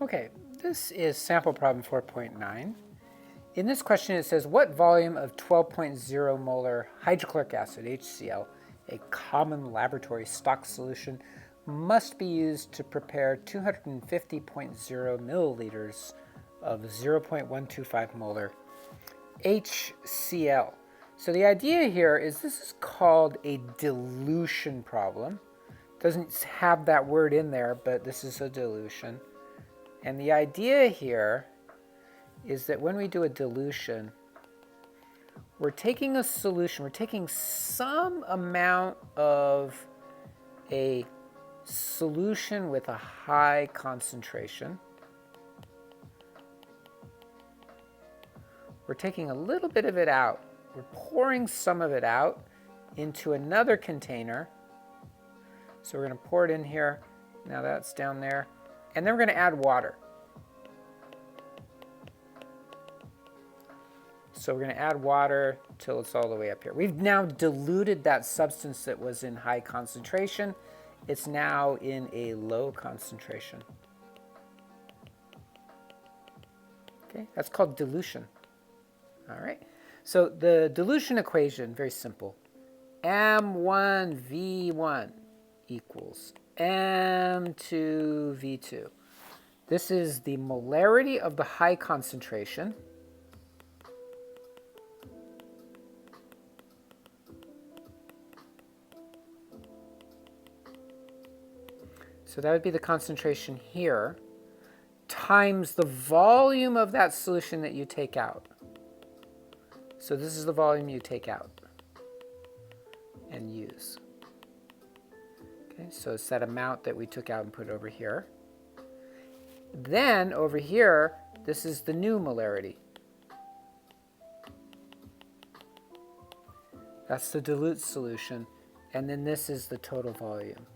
Okay, this is sample problem 4.9. In this question it says, what volume of 12.0 molar hydrochloric acid, HCl, a common laboratory stock solution, must be used to prepare 250.0 milliliters of 0.125 molar HCl. So the idea here is this is called a dilution problem. Doesn't have that word in there, but this is a dilution. And the idea here is that when we do a dilution, we're taking a solution, we're taking some amount of a solution with a high concentration. We're taking a little bit of it out. We're pouring some of it out into another container. So we're going to pour it in here. Now that's down there. And then we're going to add water. So we're going to add water till it's all the way up here. We've now diluted that substance that was in high concentration. It's now in a low concentration. Okay, that's called dilution. All right. So the dilution equation, very simple. M1V1 equals M2V2. This is the molarity of the high concentration. So that would be the concentration here times the volume of that solution that you take out. So this is the volume you take out and use. Okay, so it's that amount that we took out and put over here. Then over here, this is the new molarity. That's the dilute solution. And then this is the total volume.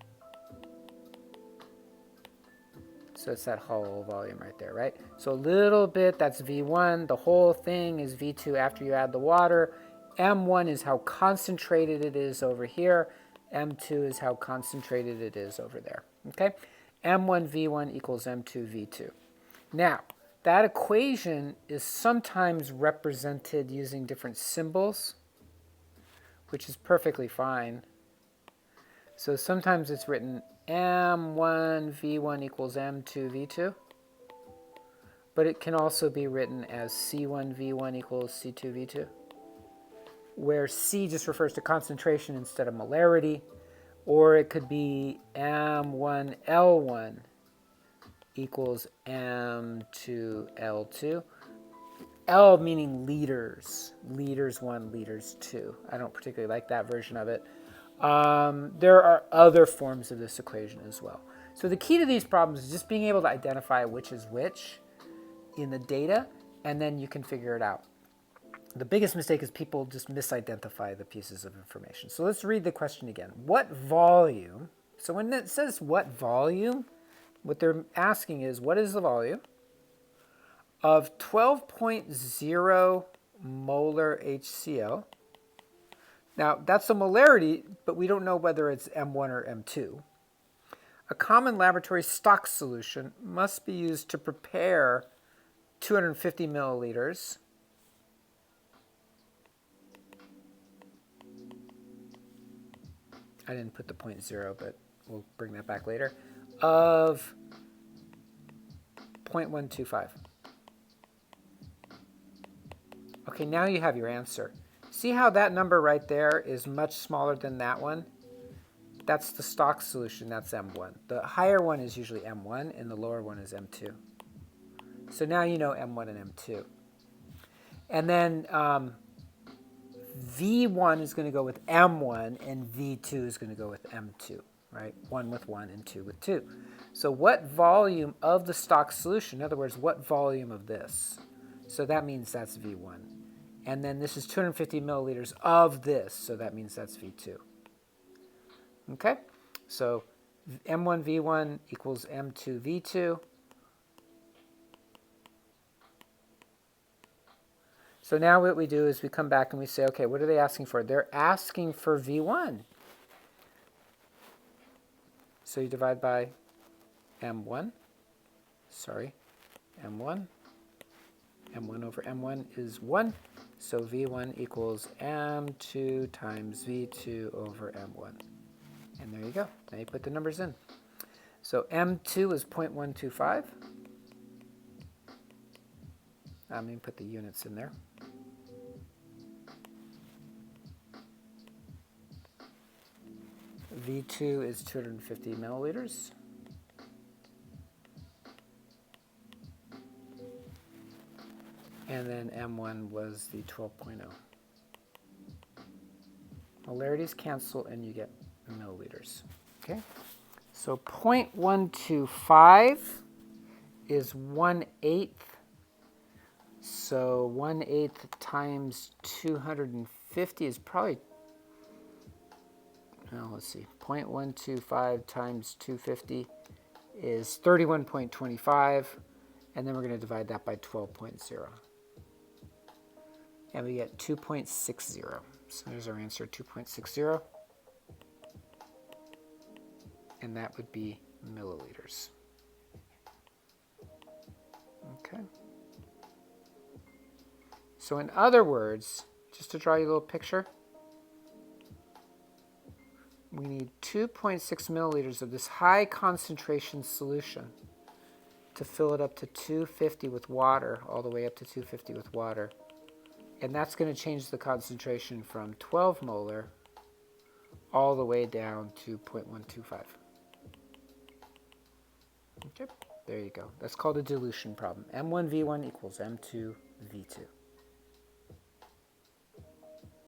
So it's that whole volume right there, right? So a little bit, that's V1. The whole thing is V2 after you add the water. M1 is how concentrated it is over here. M2 is how concentrated it is over there, okay? M1V1 equals M2V2. Now, that equation is sometimes represented using different symbols, which is perfectly fine. So sometimes it's written M1V1 equals M2V2, but it can also be written as C1V1 equals C2V2, where C just refers to concentration instead of molarity, or it could be M1L1 equals M2L2. L meaning liters, liters 1, liters 2. I don't particularly like that version of it. There are other forms of this equation as well. So the key to these problems is just being able to identify which is which in the data, and then you can figure it out. The biggest mistake is people just misidentify the pieces of information. So let's read the question again. What volume? So when it says what volume, what they're asking is what is the volume of 12.0 molar HCl? Now, that's a molarity, but we don't know whether it's M1 or M2. A common laboratory stock solution must be used to prepare 250 milliliters I didn't put the 0.0, but we'll bring that back later, of 0.125. Okay, now you have your answer. See how that number right there is much smaller than that one? That's the stock solution, that's M1. The higher one is usually M1, and the lower one is M2. So now you know M1 and M2. And then V1 is going to go with M1, and V2 is going to go with M2, right? 1 with 1 and 2 with 2. So what volume of the stock solution, in other words, what volume of this? So that means that's V1. And then this is 250 milliliters of this, so that means that's V2. Okay? So M1 V1 equals M2 V2. So now what we do is we come back and we say, okay, what are they asking for? They're asking for V1. So you divide by M1. sorry, M1. M1 over M1 is 1. So V1 equals M2 times V2 over M1. And there you go. Now you put the numbers in. So M2 is 0.125. I'm going to put the units in there. V2 is 250 milliliters. And then M1 was the 12.0. Molarities cancel and you get milliliters. Okay? So 0.125 is 1/8. So 1/8 times 250 is probably, well, let's see, 0.125 times 250 is 31.25. And then we're going to divide that by 12.0. And we get 2.60. So there's our answer, 2.60. And that would be milliliters. Okay. So in other words, just to draw you a little picture, we need 2.6 milliliters of this high concentration solution to fill it up to 250 with water, all the way up to 250 with water. And that's going to change the concentration from 12 molar all the way down to 0.125. Okay, there you go. That's called a dilution problem. M1 V1 equals M2 V2.